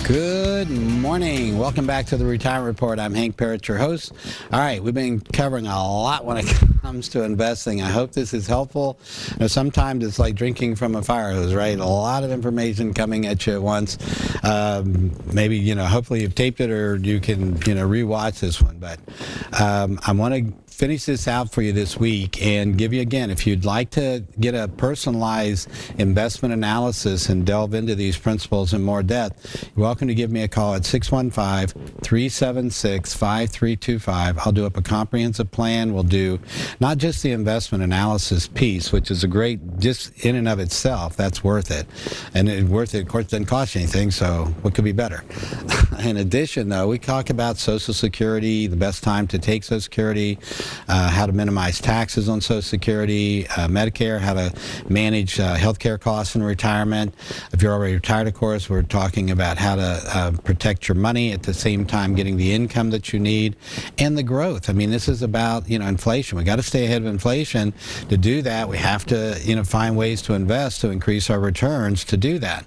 Good morning. Welcome back to the Retirement Report. I'm Hank Parrott, your host. All right, we've been covering a lot when it comes to investing. I hope this is helpful. You know, sometimes it's like drinking from a fire hose, right? A lot of information coming at you at once. Maybe, hopefully you've taped it or you can, rewatch this one. But I want to finish this out for you this week and give you, again, if you'd like to get a personalized investment analysis and delve into these principles in more depth, you're welcome to give me a call at 615-376-5325. I'll do up a comprehensive plan. We'll do not just the investment analysis piece, which is a great, just in and of itself, that's worth it. And of course, doesn't cost you anything, so what could be better? In addition, though, we talk about Social Security, the best time to take Social Security, how to minimize taxes on Social Security, Medicare, how to manage health care costs in retirement. If you're already retired, of course, we're talking about how to protect your money at the same time getting the income that you need and the growth. I mean, this is about, inflation. We got to stay ahead of inflation. To do that, we have to, find ways to invest to increase our returns to do that.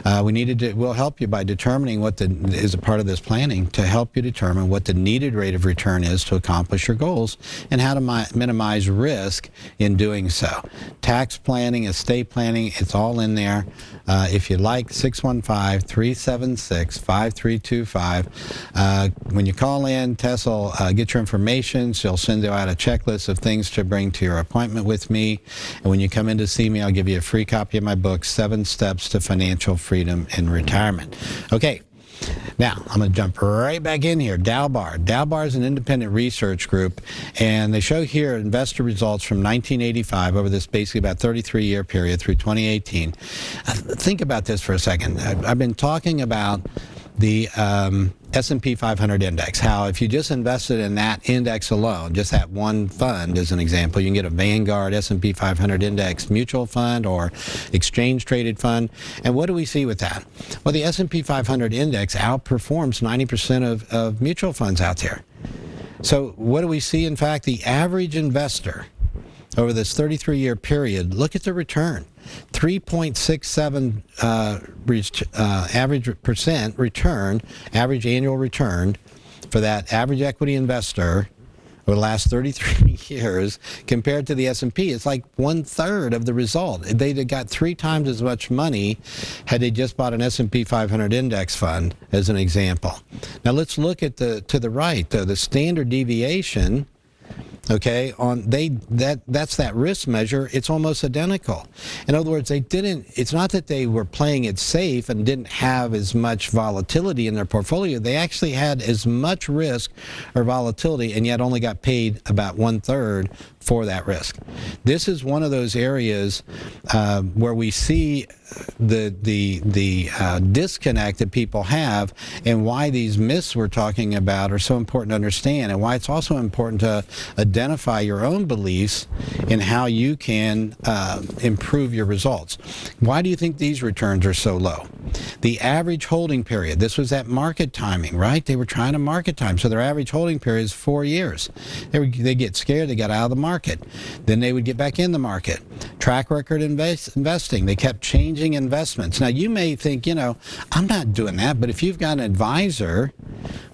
We'll help you by determining what is a part of this planning to help you determine what the needed rate of return is to accomplish your goals and how to minimize risk in doing so. Tax planning, estate planning, it's all in there. If you like, 615-376-5325. When you call in, Tess will get your information. She'll send you out a checklist of things to bring to your appointment with me. And when you come in to see me, I'll give you a free copy of my book, 7 Steps to Financial Freedom in Retirement. Okay. Now, I'm going to jump right back in here. Dalbar. Dalbar is an independent research group, and they show here investor results from 1985 over this basically about 33-year period through 2018. Think about this for a second. I've been talking about the S&P 500 index, how if you just invested in that index alone, just that one fund as an example, you can get a Vanguard S&P 500 index mutual fund or exchange traded fund. And what do we see with that? Well, the S&P 500 index outperforms 90% of mutual funds out there. So what do we see? In fact, the average investor over this 33-year period, look at the return. 3.67 average percent return, average annual return for that average equity investor over the last 33 years compared to the S&P. It's like 1/3 of the result. They'd have got 3 times as much money had they just bought an S&P 500 index fund, as an example. Now let's look at to the right, the standard deviation. Okay, that's that risk measure. It's almost identical. In other words, it's not that they were playing it safe and didn't have as much volatility in their portfolio. They actually had as much risk or volatility and yet only got paid about 1/3 for that risk. This is one of those areas where we see the disconnect that people have, and why these myths we're talking about are so important to understand, and why it's also important to identify your own beliefs in how you can improve your results. Why do you think these returns are so low? The average holding period, this was that market timing, right? They were trying to market time, so their average holding period is 4 years. They get scared, they got out of the market. Then they would get back in the market. Track record investing, they kept changing investments. Now you may think, I'm not doing that, but if you've got an advisor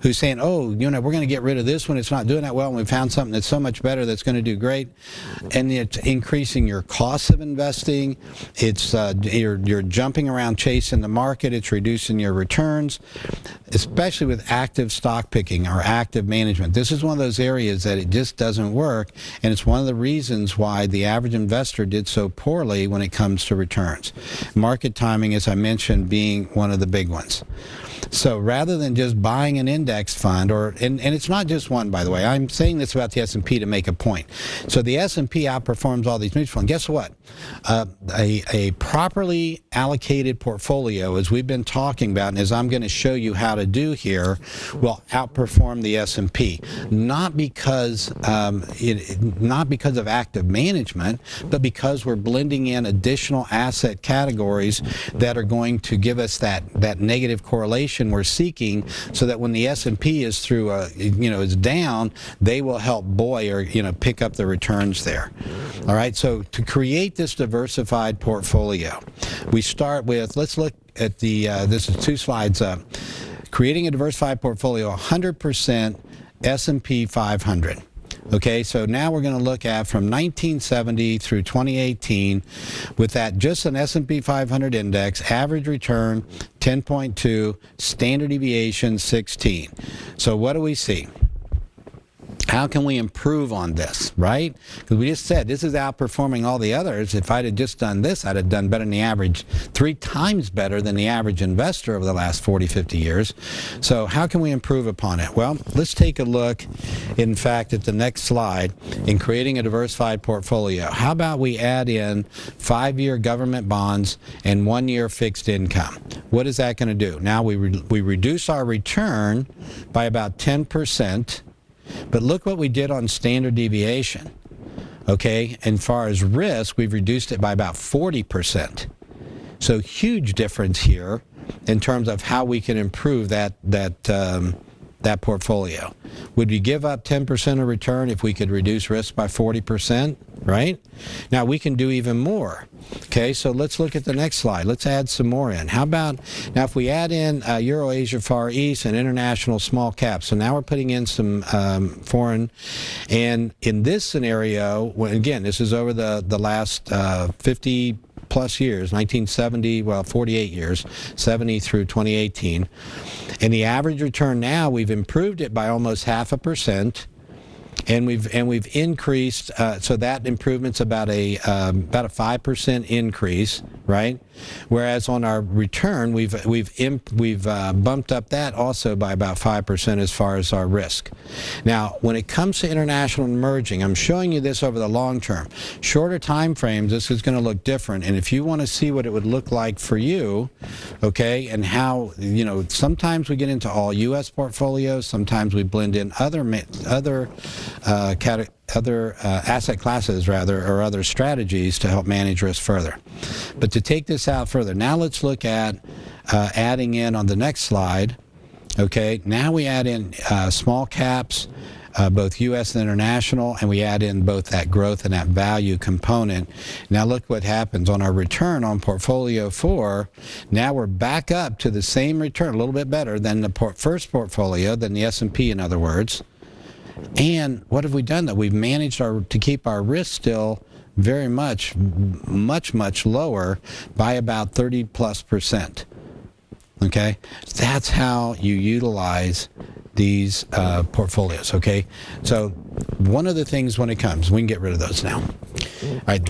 who's saying, we're going to get rid of this one, it's not doing that well, and we found something that's so much better that's going to do great, and it's increasing your costs of investing, it's you're jumping around chasing the market, it's reducing your returns, especially with active stock picking or active management. This is one of those areas that it just doesn't work, and it's one of the reasons why the average investor did so poorly when it comes to returns. Market timing, as I mentioned, being one of the big ones. So rather than just buying an index fund, and it's not just one, by the way. I'm saying this about the S&P to make a point. So the S&P outperforms all these mutual funds. Guess what? A properly allocated portfolio, as we've been talking about, and as I'm going to show you how to do here, will outperform the S&P. Not because of active management, but because we're blending in additional asset categories that are going to give us that negative correlation we're seeking, so that when the S&P is through is down, they will help buoy or pick up the returns there. All right, so to create this diversified portfolio, we start with, let's look at the, this is 2 slides up, creating a diversified portfolio, 100% S&P 500. Okay, so now we're going to look at from 1970 through 2018 with that just an S&P 500 index, average return 10.2, standard deviation 16. So what do we see? How can we improve on this, right? Because we just said this is outperforming all the others. If I'd have just done this, I'd have done better than the average, 3 times better than the average investor over the last 40, 50 years. So how can we improve upon it? Well, let's take a look, in fact, at the next slide in creating a diversified portfolio. How about we add in 5-year government bonds and 1-year fixed income? What is that going to do? Now we reduce our return by about 10%. But look what we did on standard deviation, okay? And as far as risk, we've reduced it by about 40%. So huge difference here in terms of how we can improve that portfolio. Would we give up 10% of return if we could reduce risk by 40%, right? Now we can do even more. Okay, so let's look at the next slide. Let's add some more in. How about, now if we add in Euro, Asia, Far East, and international small caps, so now we're putting in some foreign, and in this scenario, again, this is over the last 50 plus years, 1970, well, 48 years, 70 through 2018, and the average return now, we've improved it by almost 0.5%. And we've increased, so that improvement's about a 5% increase, right? Whereas on our return, we've bumped up that also by about 5% as far as our risk. Now, when it comes to international and emerging, I'm showing you this over the long term. Shorter time frames, this is going to look different. And if you want to see what it would look like for you, okay, and how, you know, sometimes we get into all U.S. portfolios, sometimes we blend in other asset classes rather, or other strategies to help manage risk further. But to take this out further, now let's look at adding in on the next slide. Okay, now we add in small caps, both U.S. and international, and we add in both that growth and that value component. Now look what happens on our return on portfolio 4. Now we're back up to the same return, a little bit better than the first portfolio, than the S&P in other words. And what have we done though? We've managed to keep our risk still very much lower by about 30+%. Okay, that's how you utilize these portfolios. Okay, so one of the things when it comes, we can get rid of those now. All right,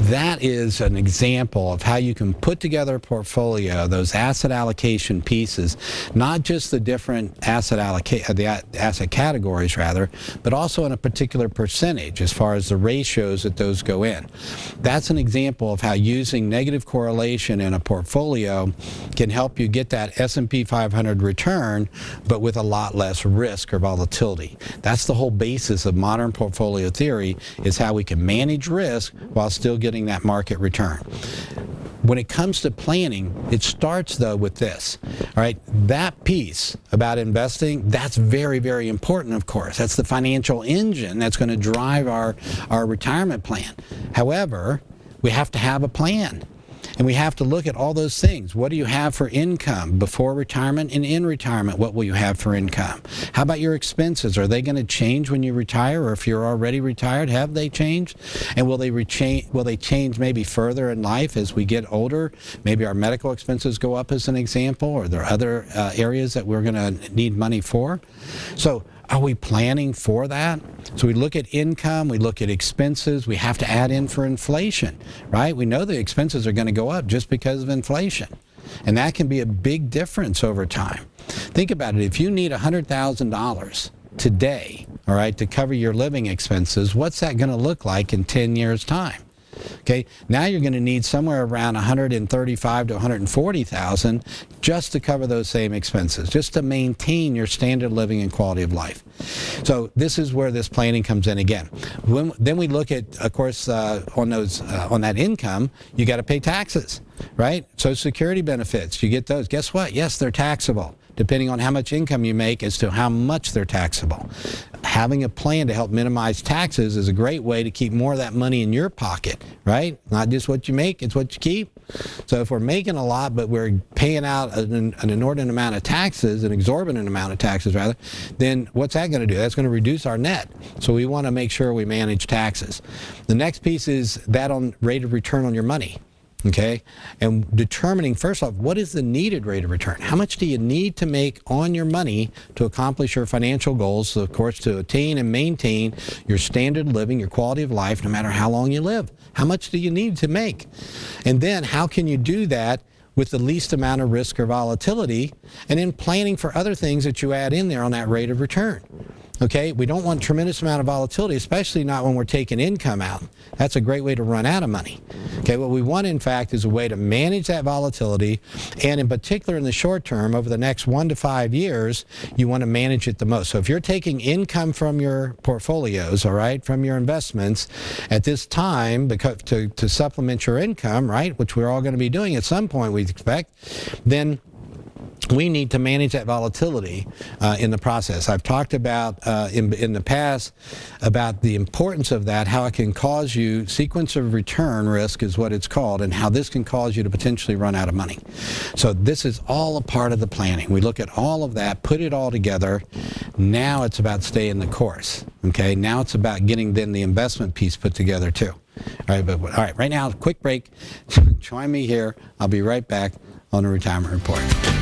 that is an example of how you can put together a portfolio, those asset allocation pieces, not just the different asset categories rather, but also in a particular percentage as far as the ratios that those go in. That's an example of how using negative correlation in a portfolio can help you get that S&P 500 return, but with a lot less risk or volatility. That's the whole basis of modern portfolio theory, is how we can manage risk while still getting that market return. When it comes to planning, it starts though with this. All right, that piece about investing, that's very, very important, of course. That's the financial engine that's going to drive our retirement plan. However, we have to have a plan. And we have to look at all those things. What do you have for income before retirement and in retirement? What will you have for income? How about your expenses? Are they going to change when you retire, or if you're already retired, have they changed? And will they change maybe further in life as we get older? Maybe our medical expenses go up as an example, or there are other areas that we're going to need money for. So are we planning for that? So we look at income, we look at expenses, we have to add in for inflation, right? We know the expenses are going to go up just because of inflation. And that can be a big difference over time. Think about it, if you need $100,000 today, all right, to cover your living expenses, what's that going to look like in 10 years' time? Okay, now you're going to need somewhere around $135,000 to $140,000 just to cover those same expenses, just to maintain your standard living and quality of life. So this is where this planning comes in again. Then we look at, of course, on that income, you got to pay taxes, right? Social Security benefits, you get those. Guess what? Yes, they're taxable, depending on how much income you make as to how much they're taxable. having a plan to help minimize taxes is a great way to keep more of that money in your pocket, right? Not just what you make, it's what you keep. So if we're making a lot, but we're paying out an inordinate amount of taxes, an exorbitant amount of taxes rather, then what's that going to do? That's going to reduce our net. So we want to make sure we manage taxes. The next piece is that on rate of return on your money. Okay, and determining first off, what is the needed rate of return? How much do you need to make on your money to accomplish your financial goals? So of course, to attain and maintain your standard of living, your quality of life, no matter how long you live. How much do you need to make? And then how can you do that with the least amount of risk or volatility? And then planning for other things that you add in there on that rate of return. Okay, we don't want a tremendous amount of volatility, especially not when we're taking income out. That's a great way to run out of money. Okay, what we want, in fact, is a way to manage that volatility, and in particular in the short term, over the next 1 to 5 years, you want to manage it the most. So if you're taking income from your portfolios, all right, from your investments, at this time, because to supplement your income, right, which we're all going to be doing at some point, we expect, then we need to manage that volatility in the process. I've talked about in the past about the importance of that, how it can cause you, sequence of return risk is what it's called, and how this can cause you to potentially run out of money. So this is all a part of the planning. We look at all of that, put it all together. Now it's about staying the course. Okay, now it's about getting then the investment piece put together too. All right, right now, quick break. Join me here. I'll be right back on the Retirement Report.